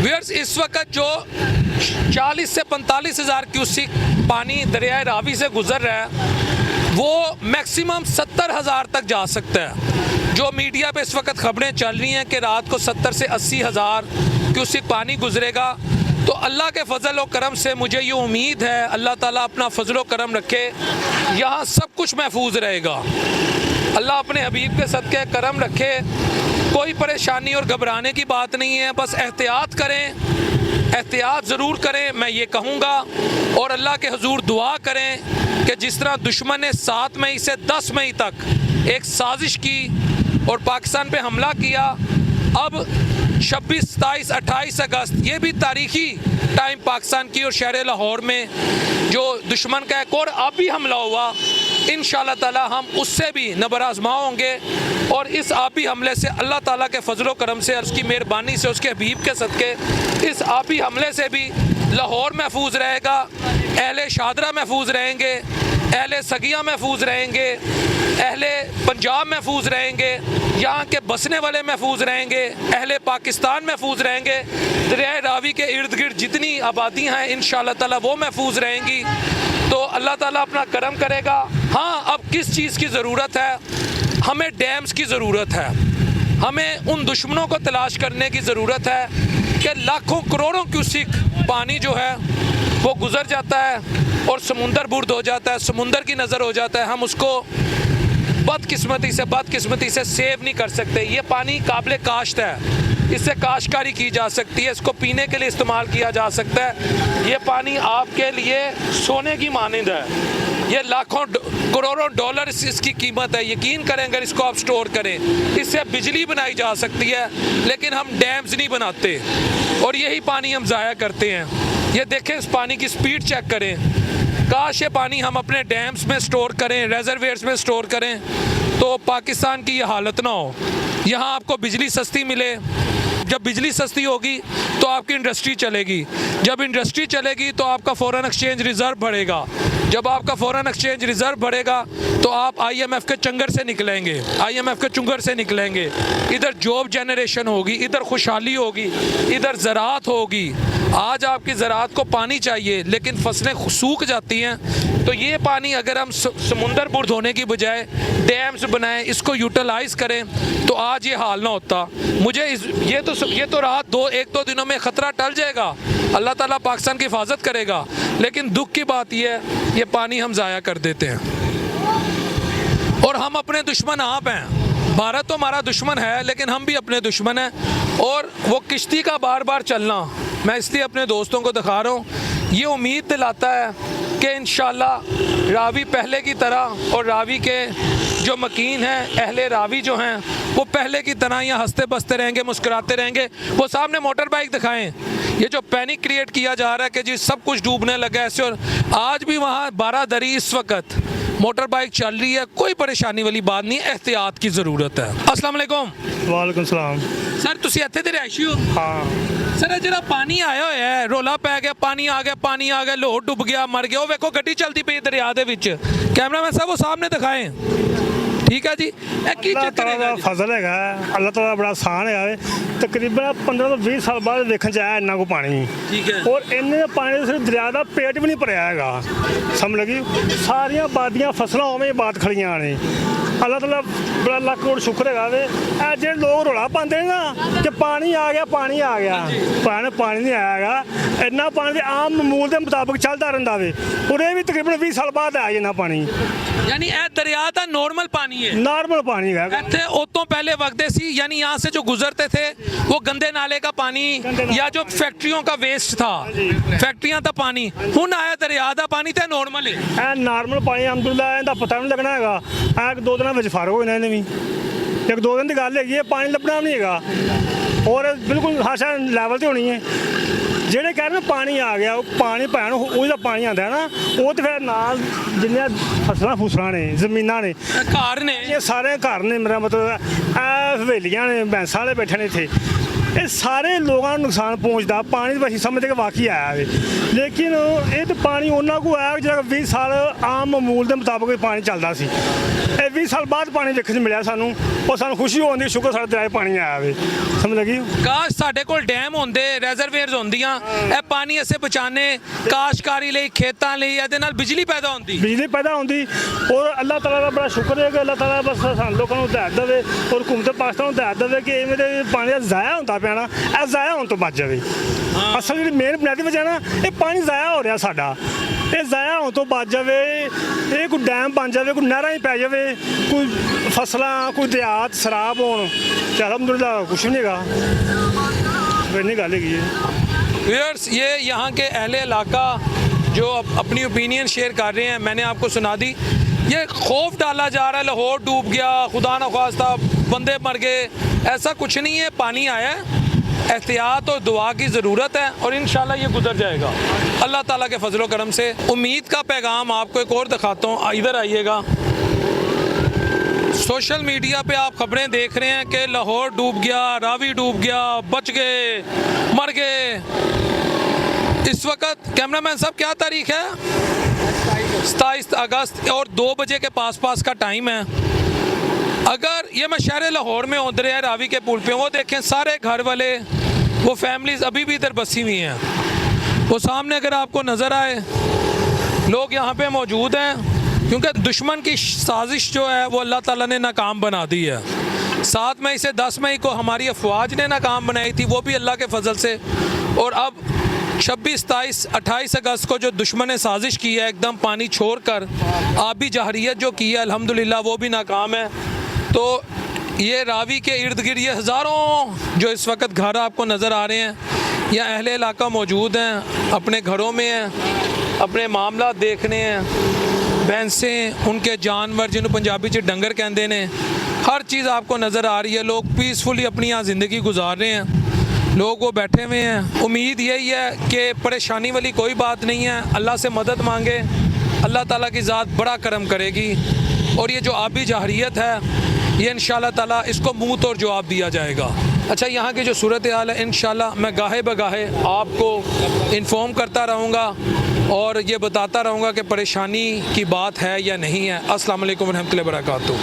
Viewers, इस वक्त जो 40 से 45 हज़ार क्यूसिक पानी दरियाए रावी से गुजर रहा है वो मैक्सिमम 70 हज़ार तक जा सकता है। जो मीडिया पे इस वक्त खबरें चल रही हैं कि रात को 70 से 80 हज़ार क्यूसिक पानी गुजरेगा, तो अल्लाह के फजल और करम से मुझे ये उम्मीद है, अल्लाह ताला अपना फजल और करम रखे, यहाँ सब कुछ महफूज रहेगा। अल्लाह अपने हबीब के सदके करम रखे, कोई परेशानी और घबराने की बात नहीं है। बस एहतियात करें, एहतियात ज़रूर करें, मैं ये कहूँगा। और अल्लाह के हुजूर दुआ करें कि जिस तरह दुश्मन ने 7 मई से 10 मई तक एक साजिश की और पाकिस्तान पे हमला किया, अब 26, 27, 28 अगस्त ये भी तारीख़ी टाइम पाकिस्तान की और शहर लाहौर में जो दुश्मन का एक और आबी हमला हुआ, इंशाअल्लाह ताला हम उससे भी नबर आज़मा होंगे। और इस आबी हमले से अल्लाह ताला के फजल करम से, उसकी मेहरबानी से, उसके हबीब के सदके इस आबी हमले से भी लाहौर महफूज रहेगा, अहले शादरा महफूज रहेंगे, अहले सगिया महफूज रहेंगे, अहले पंजाब महफूज रहेंगे, यहाँ के बसने वाले महफूज रहेंगे, अहले पाकिस्तान महफूज रहेंगे, दरियाए रावी के इर्द गिर्द जितनी आबादियाँ हैं इंशाअल्लाह ताला वो महफूज रहेंगी। तो अल्लाह ताला अपना करम करेगा। हाँ, अब किस चीज़ की ज़रूरत है? हमें डैम्स की ज़रूरत है, हमें उन दुश्मनों को तलाश करने की ज़रूरत है कि लाखों करोड़ों क्यूसिक पानी जो है वो गुज़र जाता है और समुंदर बुर्द हो जाता है, समुंदर की नज़र हो जाता है। हम उसको बदकिस्मती से सेव नहीं कर सकते। ये पानी काबिल काश्त है, इससे काश्तकारी की जा सकती है, इसको पीने के लिए इस्तेमाल किया जा सकता है। ये पानी आपके लिए सोने की मानिंद है, ये लाखों करोड़ों डॉलर इसकी कीमत है। यकीन करें अगर इसको आप स्टोर करें, इससे बिजली बनाई जा सकती है, लेकिन हम डैम्स नहीं बनाते और यही पानी हम ज़ाया करते हैं। ये देखें, इस पानी की स्पीड चेक करें। काश ये पानी हम अपने डैम्स में स्टोर करें, रेजरवेयर्स में स्टोर करें, तो पाकिस्तान की ये हालत ना हो। यहाँ आपको बिजली सस्ती मिले, जब बिजली सस्ती होगी तो आपकी इंडस्ट्री चलेगी, जब इंडस्ट्री चलेगी तो आपका फॉरेन एक्सचेंज रिज़र्व बढ़ेगा, जब आपका फॉरेन एक्सचेंज रिज़र्व बढ़ेगा तो आप IMF के चंगर से निकलेंगे, IMF के चुंगर से निकलेंगे। इधर जॉब जनरेशन होगी, इधर खुशहाली होगी, इधर ज़राअत होगी। आज आपकी ज़राअत को पानी चाहिए लेकिन फसलें सूख जाती हैं, तो ये पानी अगर हम समुंदर बुर्द होने की बजाय डैम्स बनाएं, इसको यूटिलाइज़ करें, तो आज ये हाल ना होता। मुझे ये तो रात 1-2 दिनों में ख़तरा टल जाएगा, अल्लाह ताला पाकिस्तान की हिफाजत करेगा, लेकिन दुख की बात ये है ये पानी हम ज़ाया कर देते हैं और हम अपने दुश्मन आप हैं। भारत तो हमारा दुश्मन है लेकिन हम भी अपने दुश्मन हैं। और वो किश्ती का बार बार चलना मैं इसलिए अपने दोस्तों को दिखा रहा हूँ, ये उम्मीद दिलाता है कि इंशाअल्लाह रावी पहले की तरह, और रावी के जो मकीन हैं, अहले रावी जो हैं, वो पहले की तरह यहाँ हंसते बसते रहेंगे, मुस्कुराते रहेंगे। वो सामने मोटर बाइक दिखाएं, ये जो पैनिक क्रिएट किया जा रहा है कि जी सब कुछ डूबने लगा ऐसे, और आज भी वहाँ 12 दरी इस वक्त मोटर बाइक चल रही है, कोई परेशानी वाली बात नहीं, एहतियात की ज़रूरत है। अस्सलाम वालेकुम। वालेकुम सलाम। सर तुसी इत्थे दे रहायशी हो? हाँ सर जरा पानी आया होया है, रोला पै गया, पानी आ गया, लोड डुब गया, मर गया, वो वेखो गड्डी चलती पई दरिया दे विच। कैमरामैन साहब वो सामने दिखाएं, ठीक है जी। अल्लाह ताला दा फजल है, अल्लाह ताला बड़ा आसान है। तकरीबन 15 ਤੋਂ 20 साल बाद देखने च आया इन्ना को पानी, ठीक है। और इन्ने पानी सिर्फ दरिया का पेट भी नहीं भरया हैगा, समझ लगी। सारिया बादियाँ फसलों उवें बात खड़ियां ने। अल्लाह ताला बड़ा लख करोड़ शुक्र है। जो लोग रौला पाते हैं ना कि पानी आ गया, पानी नहीं आएगा। इन्ना पानी आम मामूल के मुताबिक चलता रहता वे, और ये भी तकरीबन 20 साल बाद आया इन्ना पानी। यानी ए दरिया का नॉर्मल पानी है, नॉर्मल पानी है। इत्थे उतों पहले वगदे सी, यानी यहाँ से जो गुजरते थे वो गंदे नाले का पानी या जो फैक्ट्रियों का वेस्ट था, फैक्ट्रियां का पानी, हुन आया दरिया का पानी तो नॉर्मल है। नॉर्मल पानी अलहमदुलिल्लाह इहदा पता नहीं लगना है। 1-2 दिन में फारग हो जाने भी, 1-2 दिन की गल है, पानी लभना भी नहीं है, और बिल्कुल हाशा लैवल से होनी है। ਜਿਹੜੇ ਕਹਿ ਰਹੇ ਨੇ ਪਾਣੀ ਆ ਗਿਆ, ਉਹ ਪਾਣੀ ਭੈਣ ਉਹਦਾ ਪਾਣੀ ਆਉਂਦਾ ਨਾ, ਉਹ ਤੇ ਫਿਰ ਨਾਲ ਜਿੰਨੀਆਂ ਫਸਲਾਂ ਨੇ, ਜ਼ਮੀਨਾਂ ਨੇ, ਘਰ ਨੇ, ਇਹ ਸਾਰੇ ਘਰ ਨੇ, ਮੇਰਾ ਮਤਲਬ ਇਹ ਹਵੇਲੀਆਂ ਨੇ, ਭੈਂਸਾਂ ਵਾਲੇ ਬੈਠੇ ਨੇ ਇੱਥੇ, ਇਹ ਸਾਰੇ ਲੋਕਾਂ ਨੂੰ ਨੁਕਸਾਨ ਪਹੁੰਚਦਾ। ਪਾਣੀ ਤਾਂ ਅਸੀਂ ਸਮਝਦੇ ਕਿ ਵਾਕਈ ਆਇਆ ਵੇ, ਲੇਕਿਨ ਇਹ ਤਾਂ ਪਾਣੀ ਉਹਨਾਂ ਕੋ ਆਇਆ ਜਿਹੜਾ 20 ਸਾਲ ਆਮ ਮਾਮੂਲ ਦੇ ਮੁਤਾਬਕ ਪਾਣੀ ਚੱਲਦਾ ਸੀ। ਇਹ 20 ਸਾਲ ਬਾਅਦ ਪਾਣੀ ਵੇਖਣ ਨੂੰ ਮਿਲਿਆ ਸਾਨੂੰ, ਉਹ ਸਾਨੂੰ ਖੁਸ਼ੀ ਹੋਣ ਦੀ, ਸ਼ੁਕਰ ਸਾਡੇ ਦਰਿਆ 'ਚ ਪਾਣੀ ਆਇਆ ਵੇ, ਸਮਝ ਲੱਗੀ। ਕਾਸ਼ ਸਾਡੇ ਕੋਲ ਡੈਮ ਹੁੰਦੇ, ਰਿਜ਼ਰਵੇਅਰਸ ਹੁੰਦੀਆਂ, ਇਹ ਪਾਣੀ ਅਸੀਂ ਬਚਾਣੇ ਕਾਸ਼ਤਕਾਰੀ ਲਈ, ਖੇਤਾਂ ਲਈ, ਇਹਦੇ ਨਾਲ ਬਿਜਲੀ ਪੈਦਾ ਹੁੰਦੀ, ਬਿਜਲੀ ਪੈਦਾ ਹੁੰਦੀ। ਔਰ ਅੱਲਾਹ ਤਾਲਾ ਦਾ ਬੜਾ ਸ਼ੁਕਰ ਹੈ ਕਿ ਅੱਲਾਹ ਤਾਲਾ ਬਸ ਸਾਨੂੰ ਲੋਕਾਂ ਨੂੰ ਹਦਾਇਤ ਦੇਵੇ, ਔਰ ਹੁਕੂਮਤ ਪਾਕਿਸਤਾਨ ਨੂੰ ਹਦਾਇਤ ਦੇਵੇ ਕਿ ਇਵੇਂ ਦੇ ਪਾਣੀ ਦਾ ਜ਼ਾਇਆ ਹੁੰਦਾ ਪਿਆ ਨਾ, ਇਹ ਜ਼ਾਇਆ ਹੋਣ ਤੋਂ ਬਚ ਜਾਵੇ। ਅਸਲ ਜਿਹੜੀ ਮੇਨ ਬੁਨਿਆਦੀ ਵਜ੍ਹਾ ਨਾ, ਇਹ ਪਾਣੀ ਜ਼ਾਇਆ ਹੋ ਰਿਹਾ ਸਾਡਾ, ਇਹ ਜ਼ਾਇਆ ਹੋਣ ਤੋਂ ਬਚ ਜਾਵੇ। ਇਹ ਕੋਈ ਡੈਮ ਬਣ ਜਾਵੇ, ਕੋਈ ਨਹਿਰਾਂ ਹੀ ਪੈ ਜਾਵੇ, ਕੋਈ ਫਸਲਾਂ, ਕੋਈ ਦਰਿਆਤ ਸਰਾਬ ਹੋਣ, ਤੇ ਅਲਹਮਦੁਲਿल्लाह कुछ नहीं होगा। इतनी गल है। व्यूअर्स, ये यहाँ के अहले इलाका जो अपनी ओपिनियन शेयर कर रहे हैं, मैंने आपको सुना दी। ये खौफ डाला जा रहा है, लाहौर डूब गया, खुदा न खास्ता बंदे मर गए, ऐसा कुछ नहीं है। पानी आया है, एहतियात और दुआ की ज़रूरत है, और इंशाल्लाह ये गुजर जाएगा अल्लाह ताला के फजलो करम से। उम्मीद का पैगाम आपको एक और दिखाता हूँ, इधर आइएगा। सोशल मीडिया पे आप खबरें देख रहे हैं कि लाहौर डूब गया, रावी डूब गया, बच गए, मर गए। इस वक्त कैमरामैन साहब क्या तारीख है? 27 अगस्त, और 2 बजे के पास का टाइम है। अगर ये मैं शहर लाहौर में उतरे हैं, रावी के पुल पे, वो देखें सारे घर वाले, वो फैमिलीज अभी भी इधर बसी हुई हैं। वो सामने अगर आपको नज़र आए, लोग यहाँ पे मौजूद हैं, क्योंकि दुश्मन की साजिश जो है वो अल्लाह ताला ने नाकाम बना दी है। 7 मई से 10 मई को हमारी अफवाज ने नाकाम बनाई थी, वो भी अल्लाह के फजल से। और अब 26, 27, 28 अगस्त को जो दुश्मन ने साजिश की है, एकदम पानी छोड़ कर आबी जहरियत जो की है, अल्हम्दुलिल्लाह वो भी नाकाम है। तो ये रावी के इर्द गिर्द ये हज़ारों जो इस वक्त घर आपको नज़र आ रहे हैं, या अहले इलाका मौजूद हैं, अपने घरों में हैं, अपने मामला देखने हैं, भैंसें, उनके जानवर जिन्होंने पंजाबी च डंगर कहते ने, हर चीज़ आपको नज़र आ रही है। लोग पीसफुली अपनी यहाँ ज़िंदगी गुजार रहे हैं, लोग वो बैठे हुए हैं। उम्मीद यही है कि परेशानी वाली कोई बात नहीं है, अल्लाह से मदद मांगे, अल्लाह ताला की ज़ात बड़ा करम करेगी। और ये जो आबी जहरियत है, ये इंशाल्लाह ताला इसको मुँह तोड़ जवाब दिया जाएगा। अच्छा, यहाँ की जो सूरत हाल है, इंशाल्लाह मैं गाहे बगाहे आपको इन्फॉर्म करता रहूँगा और ये बताता रहूँगा कि परेशानी की बात है या नहीं है। अस्सलाम वालेकुम रहमतुल्लाहि व बरकातहू।